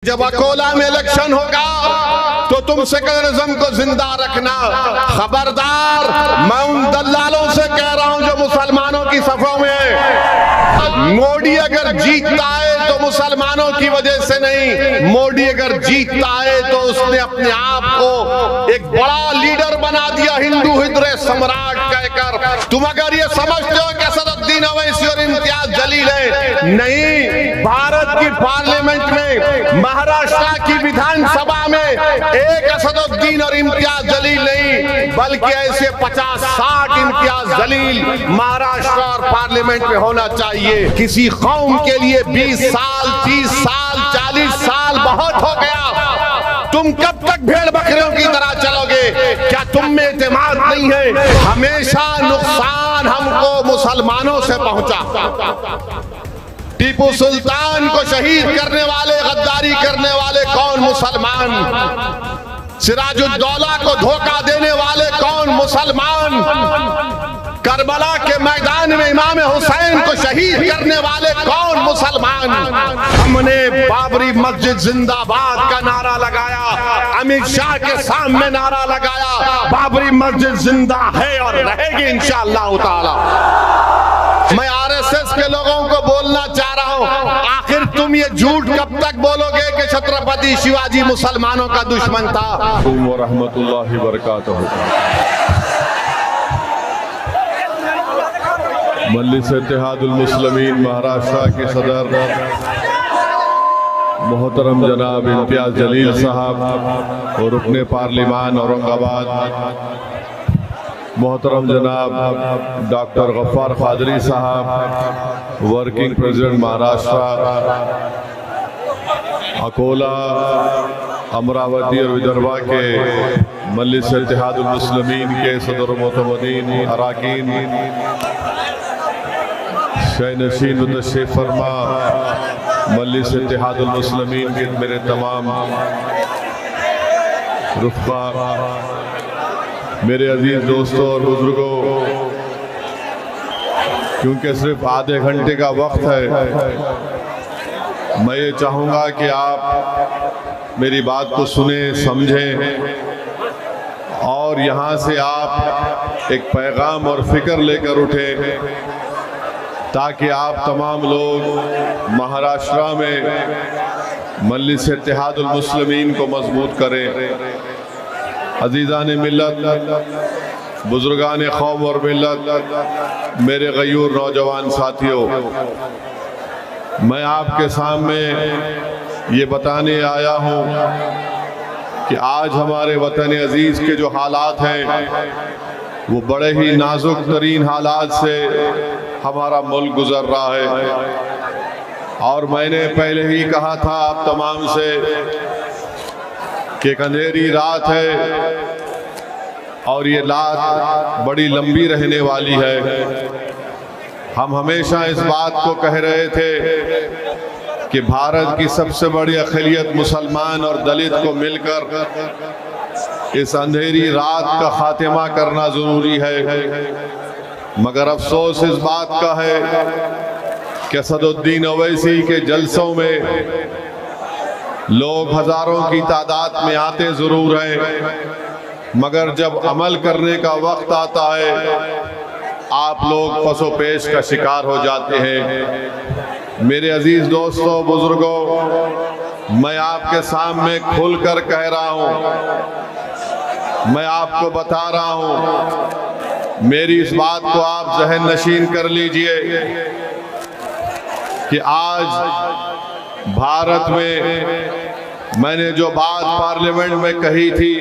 जब अकोला में इलेक्शन होगा तो तुम सेक्युलरिज्म को जिंदा रखना। खबरदार, मैं उन दल्लालों से कह रहा हूं जो मुसलमानों की सफों में। मोदी अगर जीतता है तो मुसलमानों की वजह से नहीं, मोदी अगर जीतता है तो उसने अपने आप को एक बड़ा लीडर बना दिया, हिंदू हृदय सम्राट कहकर। तुम अगर ये समझते हो कि असदुद्दीन ओवैसी और इम्तियाज जलील है, नहीं। भारत की पार्लियामेंट में, महाराष्ट्र की विधानसभा में एक असदुद्दीन और इम्तियाज जलील नहीं, बल्कि ऐसे 50-60 इम्तियाज जलील महाराष्ट्र और पार्लियामेंट में होना चाहिए। किसी कौम के लिए 20 साल, 30 साल, 40 साल बहुत हो गया। तुम कब तक भेड़ बकरियों की तरह चलोगे? क्या तुम में एतमाद नहीं है? हमेशा नुकसान हमको मुसलमानों से पहुंचा। टीपू सुल्तान को शहीद करने वाले, गद्दारी करने वाले कौन? मुसलमान। सिराजुद्दौला को धोखा देने वाले कौन? मुसलमान। करबला के मैदान में इमाम हुसैन को शहीद करने वाले कौन? मुसलमान। हमने बाबरी मस्जिद जिंदाबाद का नारा लगाया, अमित शाह के सामने नारा लगाया, बाबरी मस्जिद जिंदा है और रहेगी इंशाअल्लाह ताला। मैं आरएसएस के लोगों को बोलना चाह रहा हूं, आखिर तुम ये झूठ कब तक बोलोगे कि छत्रपति शिवाजी मुसलमानों का दुश्मन था? रहमतुल्लाहि व बरकातहू। मजलिस इत्तेहादुल मुस्लिमीन महाराष्ट्र के सदर मोहतरम जनाब इम्तियाज जलील साहब और रुकने पार्लिमान औरंगाबाद मोहतरम जनाब डॉक्टर गफ्फार कादरी साहब, वर्किंग प्रेसिडेंट महाराष्ट्र, अकोला, अमरावती और विदर्भा के मजलिस इत्तेहादुल मुस्लिमीन के सदर मोतमदीन अराकीन, शहनशीन तशरीफ फरमा मजलिस इत्तेहादुल मुस्लिमीन के मेरे तमाम रुफ़ा, मेरे अजीज दोस्तों और बुजुर्गों, क्योंकि सिर्फ आधे घंटे का वक्त है, मैं ये चाहूँगा कि आप मेरी बात को सुने, समझें और यहाँ से आप एक पैगाम और फिक्र लेकर उठें, ताकि आप तमाम लोग महाराष्ट्र में मजलिस इत्तेहादुल मुस्लिमीन को मजबूत करें। अजीज़ान मिल्लत, बुजुर्गान कौम और मिल्लत, मेरे गयूर नौजवान साथियों, मैं आपके सामने ये बताने आया हूँ कि आज हमारे वतन अजीज़ के जो हालात हैं वो बड़े ही नाजुक तरीन हालात से हमारा मुल्क गुजर रहा है। और मैंने पहले ही कहा था आप तमाम से कि एक अंधेरी रात है और ये रात बड़ी लंबी रहने वाली है। हम हमेशा इस बात को कह रहे थे कि भारत की सबसे बड़ी अक़लियत मुसलमान और दलित को मिलकर इस अंधेरी रात का खात्मा करना ज़रूरी है। मगर अफसोस इस बात का है कि असदुद्दीन ओवैसी के जलसों में लोग हज़ारों की तादाद में आते ज़रूर हैं, मगर जब अमल करने का वक्त आता है आप लोग पसोपेश का शिकार हो जाते हैं। मेरे अजीज़ दोस्तों, बुजुर्गों, मैं आपके सामने खुलकर कह रहा हूँ, मैं आपको बता रहा हूँ, मेरी इस बात को आप ज़हन नशीन कर लीजिए कि आज भारत में मैंने जो बात पार्लियामेंट में कही थी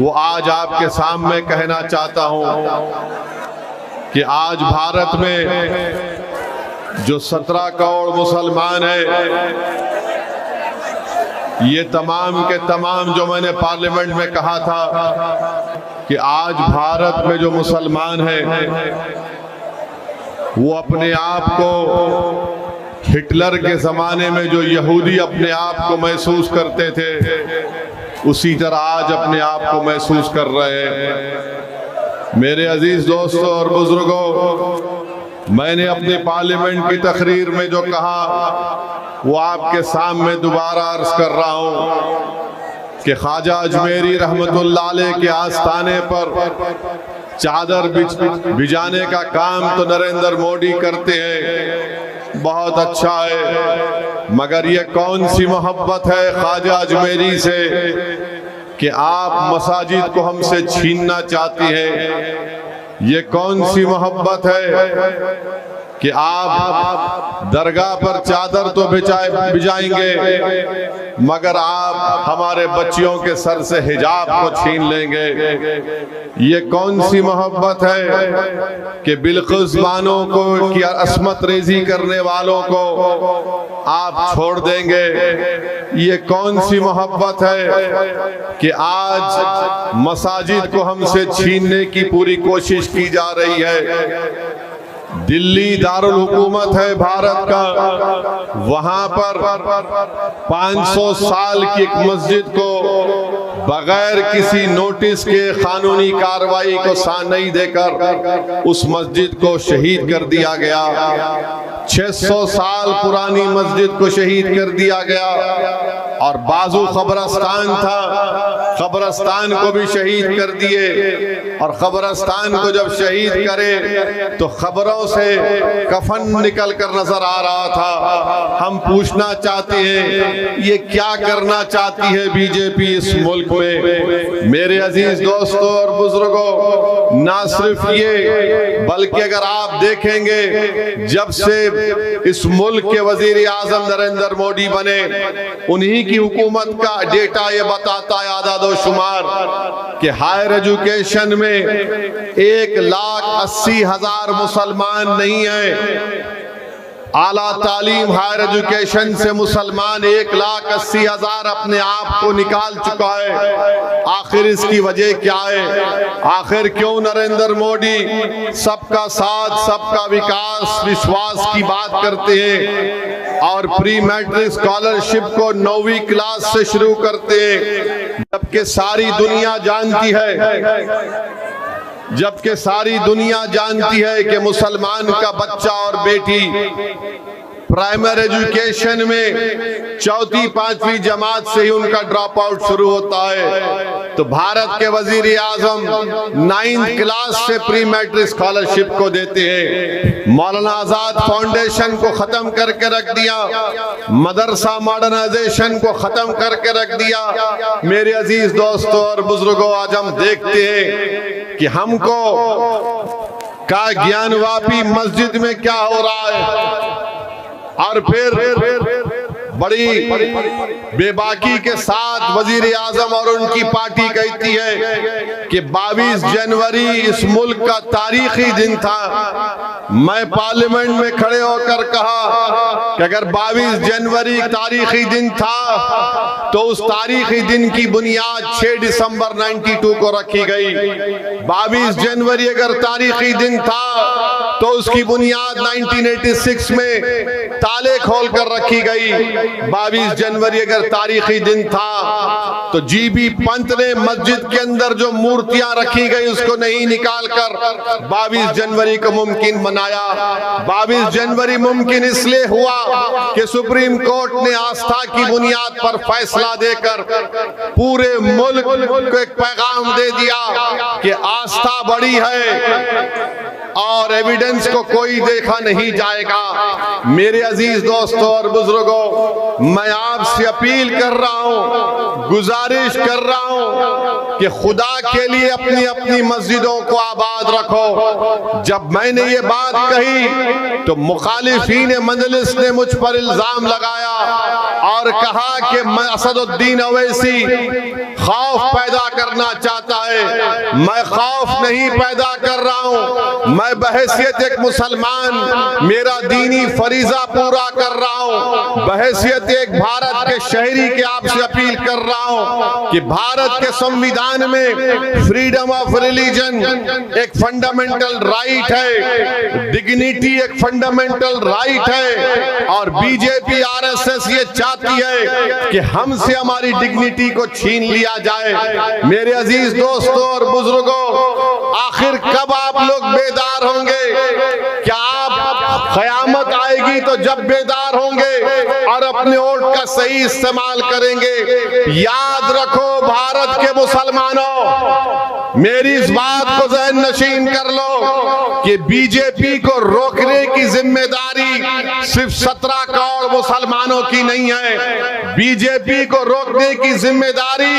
वो आज आपके सामने कहना चाहता हूँ कि आज भारत में जो 17 करोड़ मुसलमान हैं, ये तमाम के तमाम जो मैंने पार्लियामेंट में कहा था कि आज भारत में जो मुसलमान हैं वो अपने आप को हिटलर के ज़माने में जो यहूदी अपने आप को महसूस करते थे उसी तरह आज अपने आप को महसूस कर रहे हैं। मेरे अजीज़ दोस्तों और बुजुर्गों, मैंने अपनी पार्लियामेंट की तकरीर में जो कहा वो आपके सामने दोबारा अर्ज कर रहा हूँ कि ख्वाजा अजमेरी रहमतुल्लाह अलैह के आस्थाने पर चादर बिछाने का काम तो नरेंद्र मोदी करते हैं, बहुत अच्छा है, मगर ये कौन सी मोहब्बत है ख्वाजा अजमेरी से कि आप मसाजिद को हमसे छीनना चाहती हैं। ये कौन सी मोहब्बत है कि आप दरगाह पर चादर तो बिछाएंगे मगर आप हमारे बच्चियों के सर से हिजाब को छीन लेंगे। ये कौन सी मोहब्बत है कि बिल्किस बानो को की असमत रेजी करने वालों को आप छोड़ देंगे। ये कौन सी मोहब्बत है कि आज मसाजिद को हमसे छीनने की पूरी कोशिश की जा रही है। दिल्ली दारुल हुकूमत है भारत का, वहां पर 500 साल की एक मस्जिद को बगैर किसी नोटिस के कानूनी कार्रवाई को साथ नहीं देकर उस मस्जिद को शहीद कर दिया गया। 600 साल पुरानी मस्जिद को शहीद कर दिया गया और बाजू कब्रस्तान था, कब्रस्तान को भी शहीद कर दिए और कब्रस्तान को जब शहीद करे तो खबरों से कफन निकल कर नजर आ रहा था। हम पूछना चाहते हैं ये क्या करना चाहती है बीजेपी इस मुल्क में। मेरे अजीज दोस्तों और बुजुर्गों, ना सिर्फ ये बल्कि अगर आप देखेंगे जब से इस मुल्क के वजीर आजम नरेंद्र मोदी बने उन्हीं की हुकूमत का डेटा ये बताता है आदादोशुमार कि हायर एजुकेशन में 1,80,000 मुसलमान नहीं है। आला तालीम हायर एजुकेशन से मुसलमान 1,80,000 अपने आप को निकाल चुका है। आखिर इसकी वजह क्या है? आखिर क्यों नरेंद्र मोदी सबका साथ सबका विकास विश्वास की बात करते हैं और प्री मैट्रिक स्कॉलरशिप को 9वीं क्लास से शुरू करते हैं, जबकि सारी दुनिया जानती है कि मुसलमान का बच्चा और बेटी प्राइमरी एजुकेशन में 4वीं-5वीं जमात से ही उनका ड्रॉप आउट शुरू होता है। तो भारत के वजीर आजम 9th क्लास से प्री मैट्रिक स्कॉलरशिप को देते हैं। मौलाना आजाद फाउंडेशन को खत्म करके रख दिया, मदरसा मॉडर्नाइजेशन को खत्म करके रख दिया। मेरे अजीज दोस्तों और बुजुर्गों, आज हम देखते हैं कि हमको का ज्ञानवापी मस्जिद में क्या हो रहा है और फिर बड़ी बेबाकी के साथ वजीर आजम और उनकी पार्टी कहती है कि 22 जनवरी इस मुल्क का तारीखी दिन था। मैं पार्लियामेंट में खड़े होकर कहा कि अगर 22 जनवरी तारीखी दिन था तो उस तारीखी दिन की बुनियाद 6 दिसंबर 92 को रखी गई। 22 जनवरी अगर तारीखी दिन था तो उसकी बुनियाद 1986 में ताले खोल कर रखी गई। 22 जनवरी अगर तारीखी दिन था तो जीबी पंत ने मस्जिद के अंदर जो मूर्तियां रखी गई उसको नहीं निकालकर 22 जनवरी को मुमकिन बनाया। 22 जनवरी मुमकिन इसलिए हुआ कि सुप्रीम कोर्ट ने आस्था की बुनियाद पर फैसला देकर पूरे मुल्क को एक पैगाम दे दिया कि आस्था बड़ी है और एविडेंस को कोई देखा नहीं जाएगा। मेरे अजीज दोस्तों और बुजुर्गों, मैं आपसे अपील कर रहा हूं, गुजारिश कर रहा हूं कि खुदा के लिए अपनी अपनी मस्जिदों को आबाद रखो। जब मैंने ये बात कही तो मुखालिफीन मजलिस ने मुझ पर इल्जाम लगाया और कहा कि मैं असदुद्दीन अवैसी खौफ पैदा करना चाहता है। मैं खौफ नहीं पैदा कर रहा हूं, मैं बहैसियत एक मुसलमान मेरा दीनी फरीजा पूरा कर रहा हूं। बहैसियत एक भारत के शहरी के आपसे अपील कर रहा हूं कि भारत के संविधान में फ्रीडम ऑफ रिलीजन एक फंडामेंटल राइट है, डिग्निटी एक फंडामेंटल राइट है और बीजेपी आरएसएस ये चाहती है कि हमसे हमारी डिग्निटी को छीन लिया जाए। मेरे अजीज दोस्तों और बुजुर्गों, आखिर कब आप लोग बेदार होंगे? क्या आप क़यामत आएगी तो जब बेदार होंगे और अपने वोट का सही इस्तेमाल करेंगे। याद रखो भारत के मुसलमानों, मेरी इस बात को ज़हन नशीन कर लो कि बीजेपी को रोकने की जिम्मेदारी सिर्फ 17 करोड़ मुसलमानों की नहीं है। बीजेपी को रोकने की जिम्मेदारी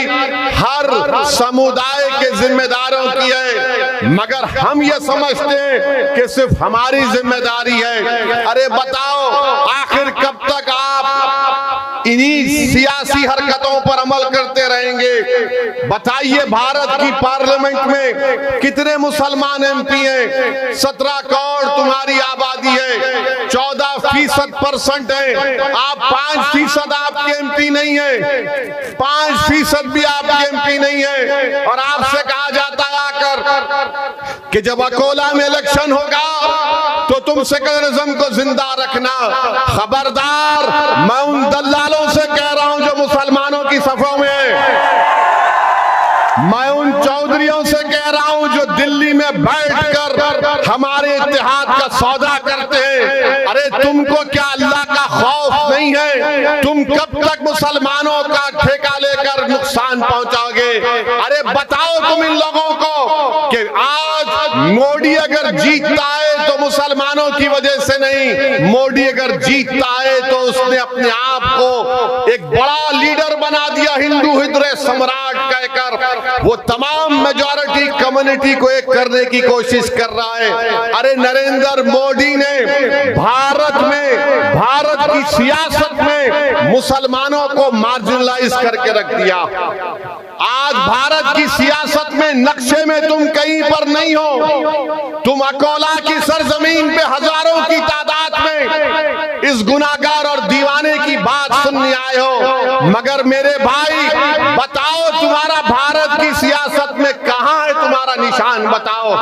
हर समुदाय के जिम्मेदारों की है, मगर हम ये समझते हैं कि सिर्फ हमारी जिम्मेदारी है। अरे बताओ, आखिर कब तक आप इन्हीं सियासी हरकतों पर अमल करते रहेंगे? बताइए, भारत की पार्लियामेंट में कितने मुसलमान एमपी हैं? 17 करोड़ तुम्हारी आबादी है, 14% है। आप 5% आपके एमपी नहीं है, 5% भी आपके एमपी नहीं है। और आपसे कहा जाता है आकर कि जब अकोला में इलेक्शन होगा तो तुम सेकुलरिज्म को जिंदा रखना। खबरदार, मैं उन दल्लालों से कह रहा हूं जो मुसलमानों की सफों में है। मैं उन चौधरियों से कह रहा हूं जो दिल्ली में बैठकर हमारे इत्तेहाद का सौदा करते हैं। अरे तुमको क्या अल्लाह का खौफ नहीं है? तुम कब तक मुसलमानों का ठेका लेकर नुकसान पहुंचाओगे? अरे बताओ तुम इन लोगों को कि आज मोदी अगर जीतता है तो मुसलमानों की वजह से नहीं, मोदी अगर जीतता है तो उसने अपने आप को एक बड़ा लीडर बना दिया, हिंदू हृदय सम्राट कहकर वो तमाम मेजॉरिटी कम्युनिटी को एक करने की कोशिश कर रहा है। अरे नरेंद्र मोदी ने भारत की सियासत में मुसलमानों को मार्जिनलाइज करके रख दिया। आज भारत की सियासत में नक्शे में तुम कहीं पर नहीं हो। तुम अकोला की सरजमीन पे हजारों की तादाद में इस गुनाहगार और दीवाने की बात सुनने आए हो, मगर मेरे भाई बताओ, तुम्हारा भारत की सियासत में कहां है तुम्हारा निशान? बताओ।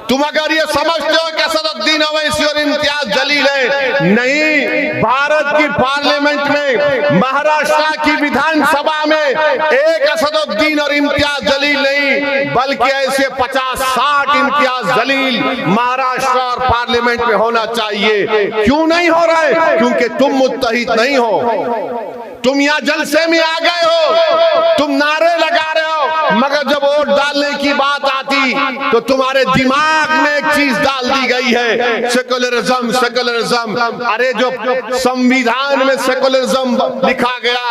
तुम अगर ये समझते हो कि असदुद्दीन ओवैसी और इम्तियाज जलील है, नहीं, भारत की पार्लियामेंट में, महाराष्ट्र की विधानसभा में एक असदुद्दीन और इम्तियाज जलील नहीं, बल्कि ऐसे 50-60 इम्तियाज जलील महाराष्ट्र और पार्लियामेंट में होना चाहिए। क्यों नहीं हो रहा है? क्योंकि तुम मुत्तहिद नहीं हो। तुम यहाँ जलसे में आ गए हो, तुम नारे लगा रहे हो, मगर जब वोट डालने की बात आती तो तुम्हारे दिमाग में एक चीज डाल दी गई है, सेकुलरिज्म, सेकुलरिज्म। अरे जो संविधान में सेकुलरिज्म लिखा गया,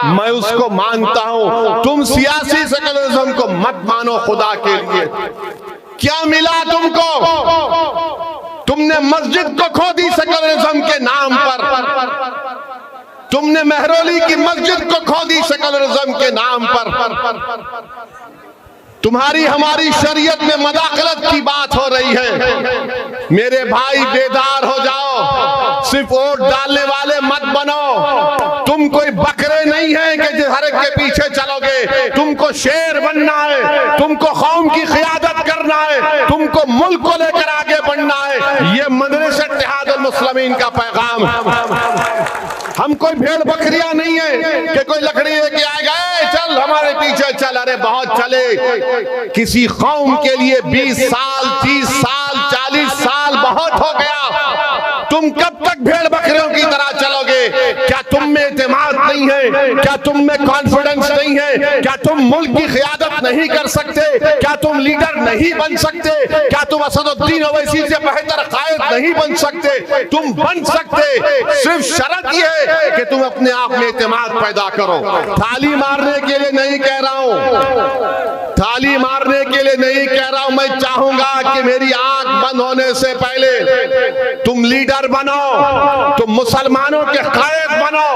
मैं उसको मानता हूं। तुम सियासी सेकुलरिज्म को मत मानो खुदा के लिए। क्या मिला तुमको? तुमने मस्जिद को खो दी सेकुलरिज्म के नाम पर। तुमने मेहरौली की मस्जिद को खो दी सेकुलरिज्म के नाम पर। तुम्हारी हमारी शरीयत में मदाखलत की बात हो रही है। मेरे भाई बेदार हो जाओ, सिर्फ वोट डालने वाले मत बनो। तुम कोई बकरे नहीं है कि हर एक के पीछे चलोगे। तुमको शेर बनना है, तुमको कौम की क़ियादत करना है, तुमको मुल्क को लेकर आगे बढ़ना है। ये मजलिस इत्तेहादुल मुस्लिमीन का पैगाम है। हम कोई भेड़ बकरियां नहीं है कि कोई लकड़ी लेके आ गए, चल हमारे पीछे चल। अरे बहुत चले। किसी कौम के लिए 20 साल, 30 साल, 40 साल बहुत हो गया। तुम कब तक भेड़ बकरियों की तरह चलोगे? क्या तुम में एतमाद नहीं है? क्या तुम में कॉन्फिडेंस नहीं है? क्या तुम मुल्क की क़ियादत नहीं कर सकते? क्या तुम लीडर नहीं बन सकते? क्या तुम असदुद्दीन ओवैसी से बेहतर कायद नहीं बन सकते? तुम बन सकते, सिर्फ शर्त यह है कि तुम अपने आप में एतमाद पैदा करो। थाली मारने के लिए नहीं कह रहा हूं, थाली मारने के लिए नहीं कह रहा हूं। मैं चाहूंगा कि मेरी आंख बंद होने से पहले तुम लीडर बनो, तुम मुसलमानों के कायद बनो,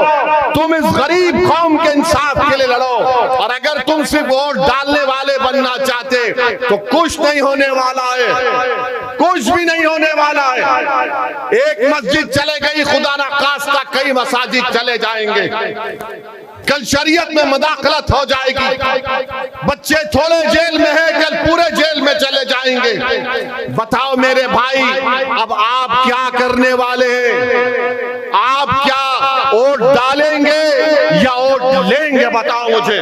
तुम इस गरीब कौम के इंसाफ के लिए लड़ो। और अगर तुम सिर्फ वोट डालने वाले बनना चाहते तो कुछ नहीं होने वाला है, कुछ भी नहीं होने वाला है। एक मस्जिद चले गई, खुदा ना खास्ता कई मसाजिद चले जाएंगे। कल शरीयत में मदाखलत हो जाएगी। बच्चे थोड़े जेल में हैं, कल पूरे जेल में चले जाएंगे। बताओ मेरे भाई, अब आप क्या करने वाले हैं? आप क्या वोट डालेंगे या वोट लेंगे? बताओ मुझे,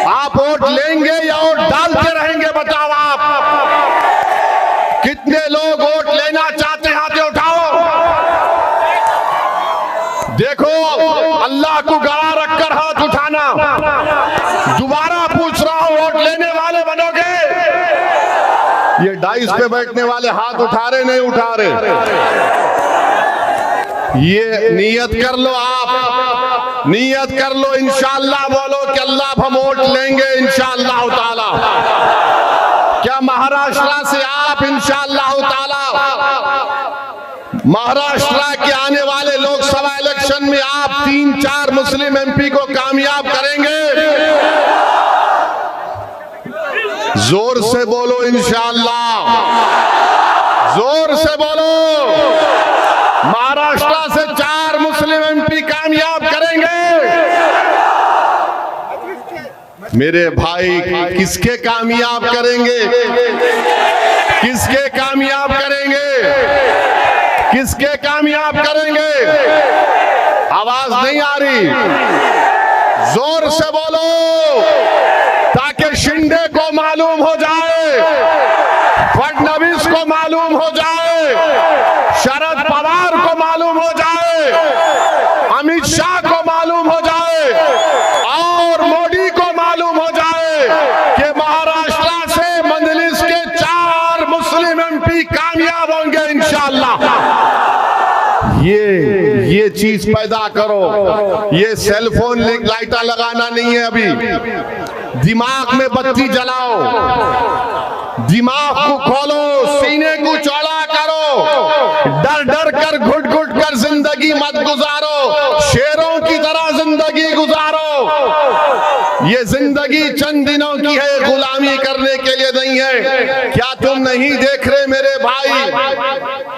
आप वोट लेंगे या वोट डालते रहेंगे? बताओ आप। कितने लोग वोट लेना चाहते हैं? गवाह रखकर हाथ उठाना। दोबारा पूछ रहा हूं, वोट लेने वाले बनोगे? ये डाइस पे बैठने वाले हाथ उठा रहे नहीं उठा रहे? ये नियत कर लो, आप नियत कर लो, इंशाअल्लाह बोलो कि अल्लाह हम वोट लेंगे इंशाअल्लाह ताला। क्या महाराष्ट्र से आप इंशाअल्लाह ताला महाराष्ट्र के आने वाले लोकसभा इलेक्शन में आप 3-4 मुस्लिम एमपी को कामयाब करेंगे? जोर से बोलो इंशाअल्लाह, जोर से बोलो। महाराष्ट्र से 4 मुस्लिम एमपी कामयाब करेंगे? मेरे भाई, किसके कामयाब करेंगे? किसके कामयाब करेंगे? किसके कामयाब करेंगे? आवाज नहीं आ रही, जोर से बोलो ताकि शिंदे को मालूम हो जाए, फडणवीस को मालूम हो जाए, शरद पवार को मालूम हो जाए, अमित शाह को मालूम हो जाए और मोदी को मालूम हो जाए कि महाराष्ट्र से मजलिस के 4 मुस्लिम एमपी कामयाब होंगे इंशाअल्लाह। ये चीज पैदा करो। ये सेलफोन लाइटा लगाना नहीं है, अभी दिमाग में बत्ती जलाओ, दिमाग को खोलो, सीने को चौड़ा करो, डर डर कर घुट घुट कर जिंदगी मत गुजारो, शेरों की तरह जिंदगी गुजारो। ये जिंदगी चंद दिनों की है, गुलामी करने के लिए नहीं है। क्या तुम नहीं देख रहे मेरे भाई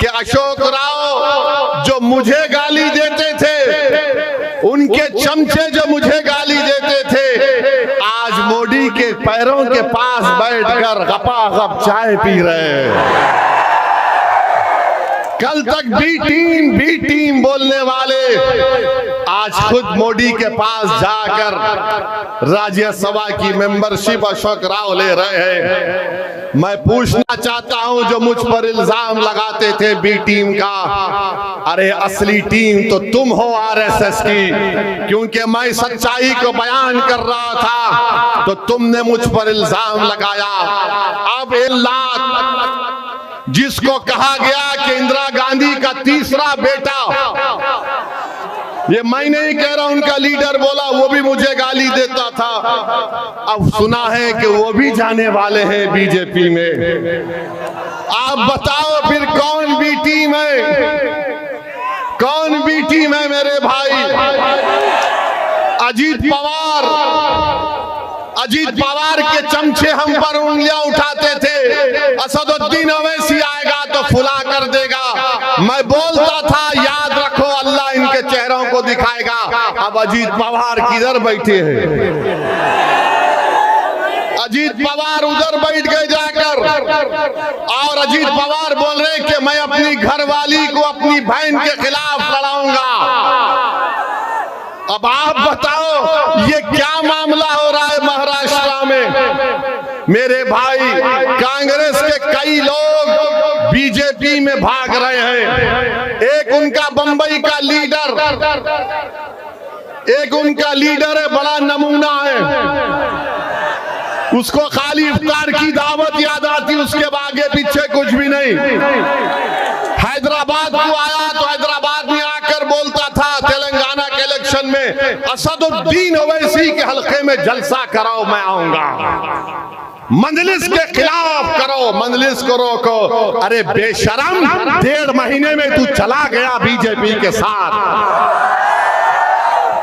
कि अशोक राव जो मुझे गाली देते थे, उनके चमचे जो मुझे गाली देते थे, आज मोदी के पैरों के पास बैठकर गपागप चाय पी रहे हैं। कल तक बी टीम बोलने वाले आज खुद मोदी के पास जाकर राज्यसभा की मेंबरशिप अशोक राव ले रहे हैं। मैं पूछना चाहता हूं, जो मुझ पर इल्जाम लगाते थे बी टीम का, अरे असली टीम तो तुम हो आरएसएस की, क्योंकि मैं सच्चाई को बयान कर रहा था तो तुमने मुझ पर इल्जाम लगाया। अब जिसको कहा गया कि इंदिरा गांधी का तीसरा बेटा, ये मैं नहीं कह रहा, उनका लीडर बोला, वो भी मुझे गाली देता था। अब सुना है कि वो भी जाने वाले हैं बीजेपी में। आप बताओ फिर कौन बी टीम है? कौन बी टीम है मेरे भाई? अजीत पवार के चमचे हम पर उंगलियां उठाते थे, असदुद्दीन ओवैसी आएगा तो फुला कर देगा। मैं बोलता था याद रखो, अल्लाह इनके चेहरों को दिखाएगा। अब अजीत पवार किधर बैठे हैं? अजीत पवार उधर बैठ गए जाकर, और अजीत पवार बोल रहे कि मैं अपनी घरवाली को अपनी बहन के खिलाफ लड़ाऊंगा। अब आप बताओ ये क्या मामला हो रहा है महाराष्ट्र में? मेरे भाई, कांग्रेस के कई लोग बीजेपी में भाग रहे हैं। एक उनका बंबई का लीडर, है, बड़ा नमूना है। उसको खाली इफ्तार की दावत याद आती, उसके आगे पीछे कुछ भी नहीं। हैदराबाद को आया तो हैदराबाद में आकर बोलता था तेलंगाना के इलेक्शन में असदुद्दीन ओवैसी के हल्के में जलसा कराओ, मैं आऊंगा। मजलिस के खिलाफ करो, मजलिस को रोको। अरे बेशरम, 1.5 महीने में तू चला गया बीजेपी के साथ।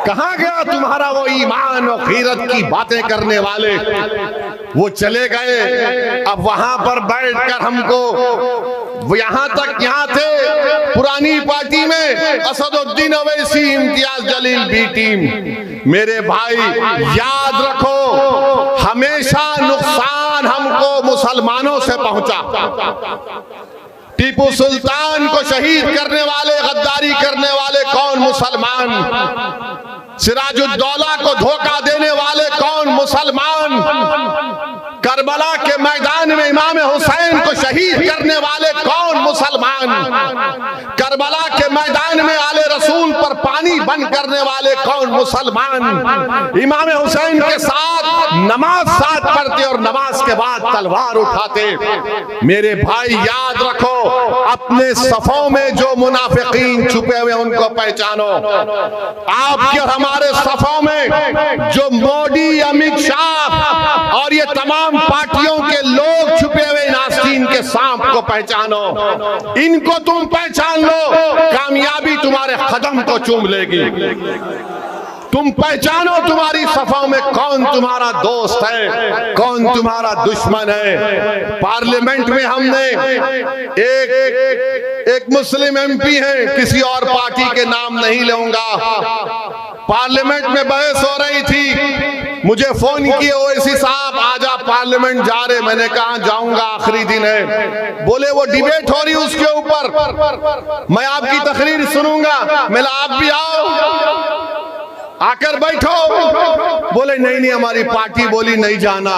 कहां गया तुम्हारा वो ईमान और खीरत की बातें करने वाले? वो चले गए। अब वहां पर बैठकर हमको, यहां थे पुरानी पार्टी में असदुद्दीन ओवैसी, इम्तियाज जलील बी टीम। मेरे भाई याद रखो, हमेशा नुकसान हमको मुसलमानों से पहुंचा। टीपू सुल्तान को शहीद करने वाले, गद्दारी करने वाले कौन? मुसलमान। सिराजुद्दौला को धोखा देने वाले कौन? मुसलमान। करबला के मैदान में इमाम हुसैन को शहीद करने वाले कौन? मुसलमान। करबला के मैदान में आले रसूल पर पानी पानी बंद करने वाले कौन? मुसलमान। इमाम हुसैन के साथ नमाज साथ पढ़ते और नमाज के बाद तलवार उठाते। मेरे भाई याद रखो, अपने सफों में जो मुनाफिकीन छुपे हुए उनको पहचानो। आपके और हमारे सफों में जो मोदी, अमित शाह और ये तमाम पार्टियों के लोग छुपे हुए नास्तीन के सांप को पहचानो। इनको तुम पहचान लो, कामयाबी तुम्हारे कदम को चूम लेगी। तुम पहचानो तुम्हारी सफाओं में कौन तुम्हारा दोस्त है, कौन तुम्हारा दुश्मन है। पार्लियामेंट में हमने एक मुस्लिम एमपी हैं, किसी और पार्टी के नाम नहीं लूंगा, पार्लियामेंट में बहस हो रही थी, मुझे फोन किए ओवैसी साहब आज आप पार्लियामेंट जा रहे। मैंने कहा जाऊंगा, आखिरी दिन है। बोले वो डिबेट हो रही उसके ऊपर, मैं आपकी तकरीर सुनूंगा। मैं आप भी आओ, आकर बैठो। बोले नहीं हमारी पार्टी बोली नहीं जाना।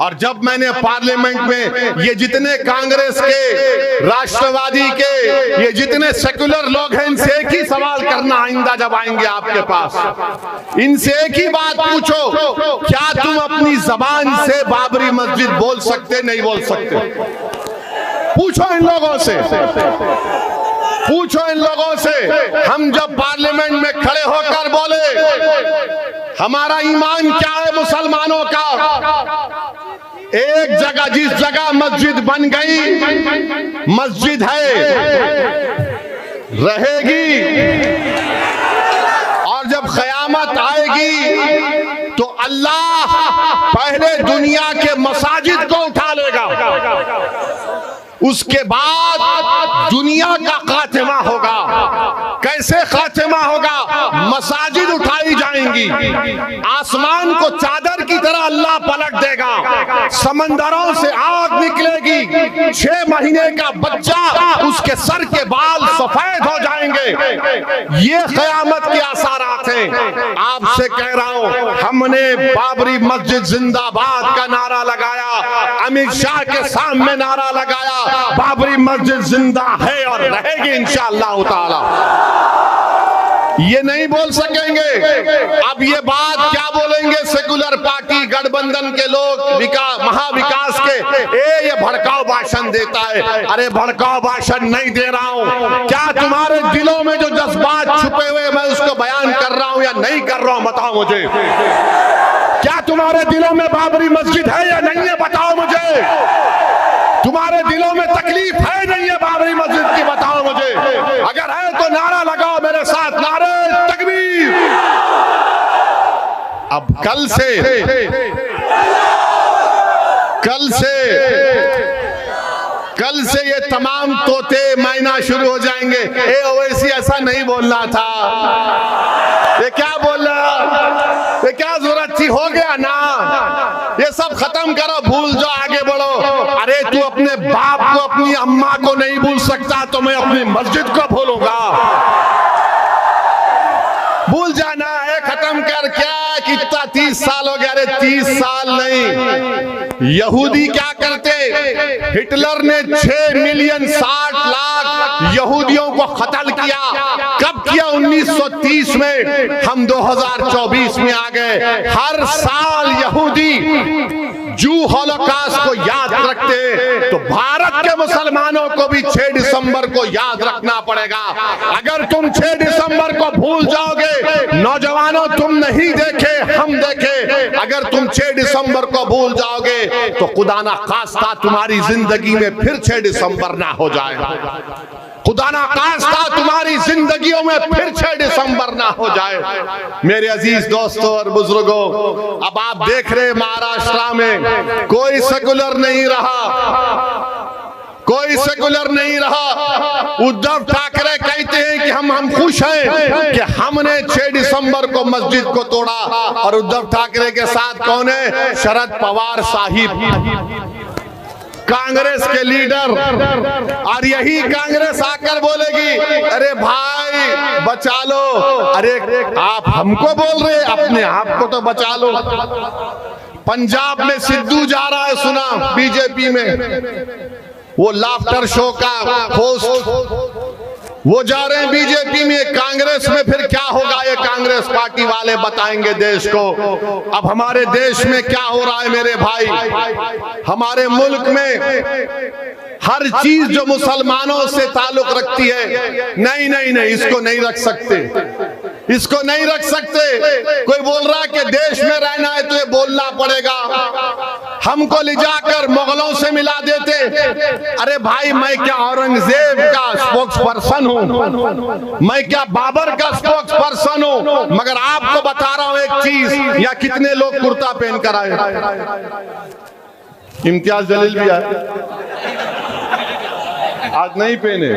और जब मैंने पार्लियामेंट में ये जितने कांग्रेस के, राष्ट्रवादी के, ये जितने सेकुलर लोग हैं, इनसे एक ही सवाल करना आइंदा जब आएंगे आपके पास, इनसे एक ही बात पूछो, क्या तुम अपनी जबान से बाबरी मस्जिद बोल सकते? नहीं बोल सकते? पूछो इन लोगों से, पूछो इन लोगों से। हम जब पार्लियामेंट में खड़े होकर बोले हमारा ईमान क्या है मुसलमानों का, एक जगह जिस जगह मस्जिद बन गई, मस्जिद है, रहेगी, और जब क़यामत आएगी तो अल्लाह पहले दुनिया के मसाजिद को उठा लेगा, उसके बाद दुनिया का खात्मा होगा। कैसे खात्मा होगा? मसाजिद उठाई जाएंगी, आसमान को चादर की तरह अल्लाह पलट देगा, समंदरों से आग निकलेगी, 6 महीने का बच्चा, उसके सर के बाल सफेद हो जाएंगे। ये क़यामत के आसारात हैं। आपसे कह रहा हूं, हमने बाबरी मस्जिद जिंदाबाद का नारा लगाया, अमित शाह के सामने नारा लगाया, बाबरी मस्जिद जिंदा है और रहेगी इंशाअल्लाह ताला। ये नहीं बोल सकेंगे। अब ये बात क्या बोलेंगे सेकुलर पार्टी गठबंधन के लोग, महाविकास के, ये भड़काऊ भाषण देता है। अरे भड़काऊ भाषण नहीं दे रहा हूं। क्या तुम्हारे दिलों में जो जज्बात छुपे हुए मैं उसको बयान कर रहा हूं या नहीं कर रहा हूं? बताओ मुझे। क्या तुम्हारे दिलों में बाबरी मस्जिद है या नहीं है? बताओ मुझे। तुम्हारे दिलों में तकलीफ है नहीं है बाबरी मस्जिद की? बताओ मुझे। अगर है तो नारा लगाओ मेरे साथ, नारे तकबीर। अब कल से ये तमाम तोते मैना शुरू हो जाएंगे। ओवैसी ऐसा नहीं बोलना था, ये क्या बोल रहा, ये क्या जरूरत थी? हो गया ना, ये सब खत्म करो, भूल जाओ, आगे बढ़ो। अरे तू अपने बाप को, अपनी अम्मा को नहीं भूल सकता तो मैं अपनी मस्जिद को भूलूंगा? भूल जाना है, खत्म कर। क्या कितना 30 साल हो गया? अरे 30 साल नहीं। यहूदी क्या करते? हिटलर ने 6 मिलियन 60 लाख यहूदियों को कत्ल किया। कब किया? 1930 में। हम 2024 में आ गए। हर साल यहूदी जू हॉलोकॉस्ट को याद रखते हैं, तो भारत के मुसलमानों को भी 6 दिसंबर को याद रखना पड़ेगा। अगर तुम 6 दिसंबर को भूल जाओगे, नौजवानों तुम नहीं देखे हम देखे, अगर तुम 6 दिसंबर को भूल जाओगे तो खुदा ना खास्ता तुम्हारी जिंदगी में फिर 6 दिसंबर ना हो जाए। खुदा ना खास्ता तुम्हारी जिंदगियों में फिर 6 दिसंबर ना हो जाए। मेरे अजीज दोस्तों और बुजुर्गों, अब आप देख रहे महाराष्ट्र में कोई सेकुलर नहीं रहा, कोई सेकुलर नहीं रहा। उद्धव ठाकरे कहते हैं कि हम खुश हैं कि हमने 6 दिसंबर को मस्जिद को तोड़ा। और उद्धव ठाकरे के साथ कौन है? शरद पवार साहिब, कांग्रेस के लीडर। और यही कांग्रेस आकर बोलेगी अरे भाई बचा लो। अरे आप हमको बोल रहे, अपने आप को तो बचा लो। पंजाब में सिद्धू जा रहा है, सुना बीजेपी में, वो लाफ्टर शो का होस्ट, वो जा रहे हैं बीजेपी में, कांग्रेस में फिर क्या होगा ये कांग्रेस पार्टी वाले बताएंगे देश को। अब हमारे देश में क्या हो रहा है मेरे भाई, हमारे मुल्क में हर चीज जो मुसलमानों से ताल्लुक रखती है, नहीं नहीं नहीं, इसको नहीं रख सकते, इसको नहीं रख सकते। कोई बोल रहा है कि देश में रहना है तो ये बोलना पड़ेगा, हमको ले जाकर मुगलों से मिला देते। अरे भाई, मैं क्या औरंगजेब का स्पोक्स पर्सन हूँ, मैं क्या बाबर का स्पोक्स पर्सन हूँ? मगर आपको बता रहा हूँ एक चीज, या कितने लोग कुर्ता पहन कर आए? इम्तियाज जलील भी आए, आज नहीं पहने।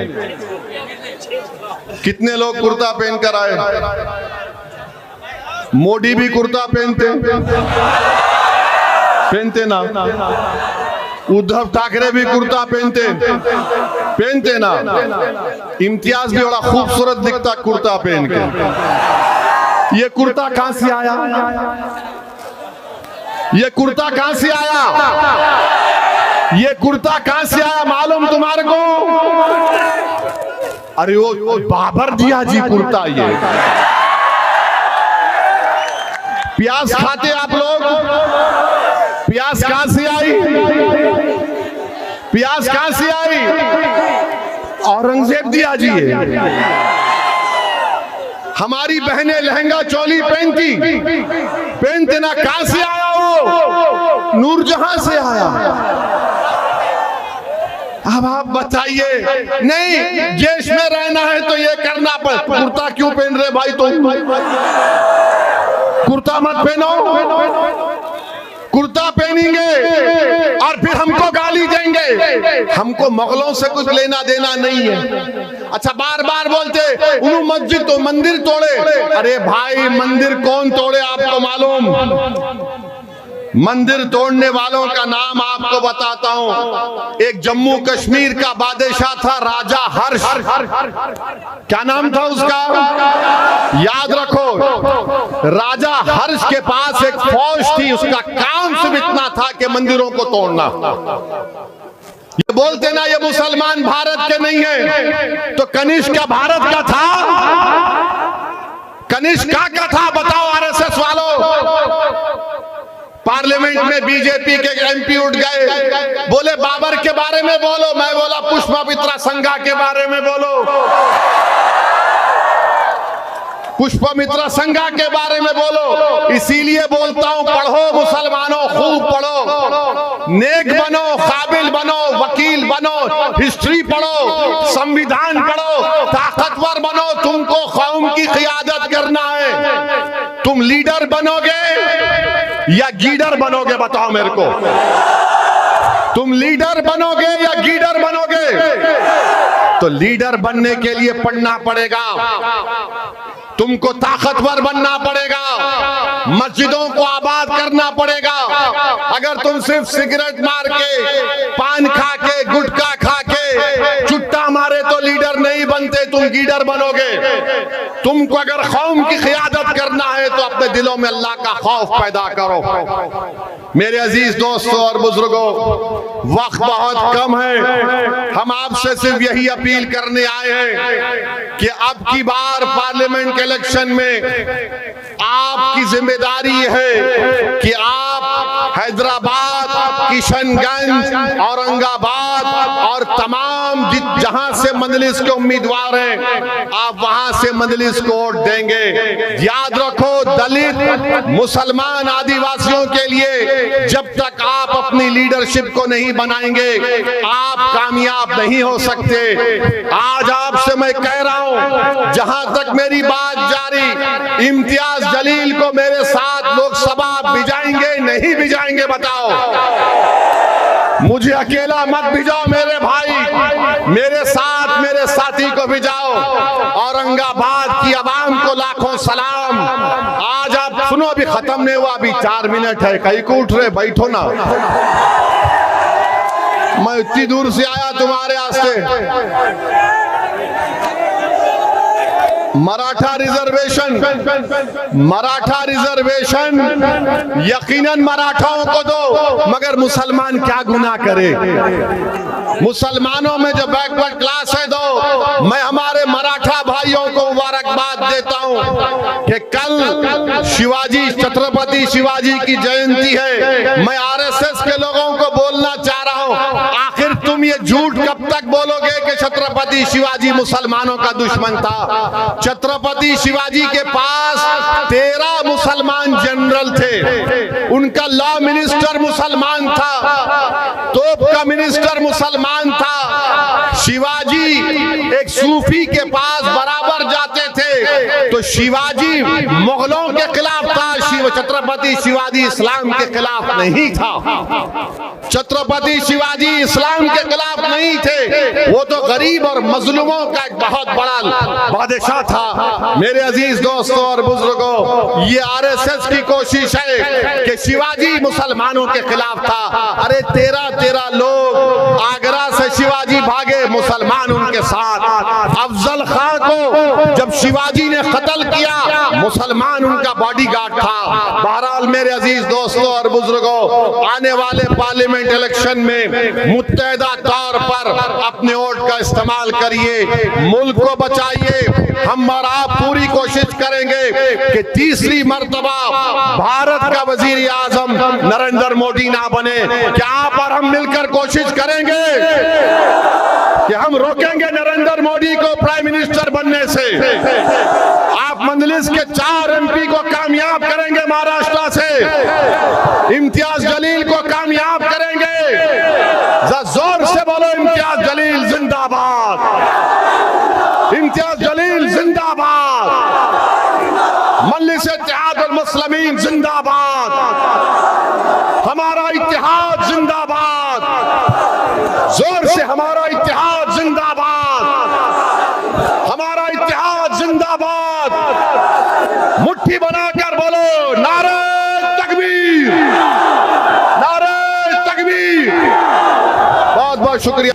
कितने लोग कुर्ता पहन कर आए? मोदी भी कुर्ता पहनते ना, उद्धव ठाकरे भी कुर्ता पहनते ना, इम्तियाज भी बड़ा खूबसूरत दिखता कुर्ता पहन के। ये कुर्ता कहां से आया? ये कुर्ता कहां से आया? ये कुर्ता कहां से आया मालूम तुम्हारे को? अरे वो बाबर दिया जी कुर्ता। ये प्याज खाते आप लोग? प्याज कहां से आई? प्याज कहां से आई? औरंगजेब दिया जी है। हमारी बहनें लहंगा चोली पहनते ना, कहां से आया वो? नूरजहां से आया। अब आप बताइए, नहीं देश में रहना है तो ये करना पड़े। कुर्ता क्यों पहन रहे भाई? तुम कुर्ता मत पहनो, कुर्ता पहनेंगे और फिर हमको गाली देंगे। हमको मुगलों से कुछ लेना देना नहीं है। अच्छा, बार बार बोलते उन्होंने मस्जिद तो मंदिर तोड़े। अरे भाई, मंदिर कौन तोड़े आपको मालूम? मंदिर तोड़ने वालों का नाम आपको बताता हूं। एक जम्मू कश्मीर का बादशाह था, राजा हर्ष। क्या नाम था उसका? याद रखो, राजा हर्ष के पास एक फौज थी, उसका काम सिर्फ इतना था कि मंदिरों को तोड़ना। ये बोलते ना ये मुसलमान भारत के नहीं है, तो कनिष्क क्या भारत का था? कनिष्क का था? बताओ आरएसएस वालों। पार्लियामेंट में बीजेपी के एमपी उठ गए, बोले बाबर के बारे में बोलो। मैं बोला पुष्पमित्रा संघा के बारे में बोलो, पुष्पमित्रा संघा के बारे में बोलो। इसीलिए बोलता हूं, पढ़ो मुसलमानों, खूब पढ़ो, नेक बनो, काबिल बनो, वकील बनो, हिस्ट्री पढ़ो, संविधान पढ़ो, ताकतवर बनो। तुमको कौम की क़ियादत करना है। तुम लीडर बनोगे या गीडर बनोगे? बताओ मेरे को, तुम लीडर बनोगे या गीडर बनोगे? तो लीडर बनने के लिए पढ़ना पड़ेगा, तुमको ताकतवर बनना पड़ेगा, मस्जिदों को आबाद करना पड़ेगा। अगर तुम सिर्फ सिगरेट मार के, पान खा के, गुटखा खा के, चुट्टा मारे तो लीडर नहीं बनते, तुम गीडर बनोगे। तुमको अगर कौम की क़ियादत करना है तो अपने दिलों में अल्लाह का खौफ पैदा करो। मेरे अजीज दोस्तों और बुजुर्गों, वक्त बहुत कम है। हम आपसे सिर्फ यही अपील करने आए हैं कि अब की बार पार्लियामेंट के इलेक्शन में आपकी जिम्मेदारी है कि आप हैदराबाद, किशनगंज, औरंगाबाद और तमाम जहां से मजलिस के उम्मीदवार हैं, आप वहां से मजलिस को वोट देंगे। याद रखो, दलित, मुसलमान, आदिवासियों के लिए जब तक आप अपनी लीडरशिप को नहीं बनाएंगे, आप कामयाब नहीं हो सकते। आज आपसे मैं कह रहा हूं, जहां तक मेरी बात जारी, इम्तियाज जलील को मेरे साथ लोकसभा भिजाएंगे नहीं भिजाएंगे? बताओ, मुझे अकेला मत भिजाओ मेरे भाई, मेरे साथ मेरे साथी को भिजाओ। औरंगाबाद की आवाम को लाखों सलाम। आज आप सुनो, अभी खत्म नहीं हुआ, अभी 4 मिनट है, कहीं को उठ रहे, बैठो ना। मैं इतनी दूर से आया तुम्हारे वास्ते। मराठा रिजर्वेशन यकीनन मराठाओं को दो, मगर मुसलमान क्या गुनाह करे? मुसलमानों में जो बैकवर्ड क्लास है दो। मैं हमारे मराठा भाइयों को मुबारकबाद देता हूं कि कल शिवाजी, छत्रपति शिवाजी की जयंती है। मैं आरएसएस के लोगों को बोलना चाह रहा हूं, आखिर तुम ये झूठ कब तक बोलोगे कि छत्रपति शिवाजी मुसलमानों का दुश्मन था? छत्रपति शिवाजी के पास 13 मुसलमान जनरल थे, उनका लॉ मिनिस्टर मुसलमान था, तोप का मिनिस्टर मुसलमान था। शिवाजी एक सूफी के पास बराबर जाते थे, तो शिवाजी मुगलों के खिलाफ था, छत्रपति शिवाजी इस्लाम के खिलाफ नहीं था। छत्रपति शिवाजी इस्लाम के खिलाफ नहीं थे, वो तो गरीब और मजलूमों का एक बहुत बड़ा बादशाह था। मेरे अजीज दोस्तों और बुजुर्गों, ये आरएसएस की कोशिश है कि शिवाजी मुसलमानों के खिलाफ था। अरे 13 लोग आगरा से शिवाजी भागे, मुसलमान उनके साथ। अफजल खां को जब शिवाजी ने कत्ल किया, मुसलमान उनका बॉडीगार्ड था। बहरहाल मेरे अजीज दोस्तों और बुजुर्गों, आने वाले पार्लियामेंट इलेक्शन में मुत्तहदा तौर पर अपने वोट का इस्तेमाल करिए, मुल्क को बचाइए। हम और आप पूरी कोशिश करेंगे कि तीसरी मर्तबा भारत का वजीर आजम नरेंद्र मोदी ना बने। क्या आप और हम मिलकर कोशिश करेंगे कि हम रोकेंगे नरेंद्र मोदी को प्राइम मिनिस्टर बनने से? आप मंजलिस के 4 एमपी को कामयाब करेंगे महाराष्ट्र से, इम्तियाज जलील को कामयाब करेंगे। जोर से बोलो, इम्तियाज जलील जिंदाबाद, इम्तियाज जलील जिंदाबाद, मजलिस इत्तेहादुल मुस्लिमीन जिंदाबाद, हमारा इत्तेहाद जिंदाबाद, जोर से हमारा इत्तेहाद जिंदाबाद, हमारा इत्तेहाद जिंदाबाद। मुट्ठी बनाकर बोलो, नारे तकबीर, नारे तकबीर। बहुत बहुत शुक्रिया।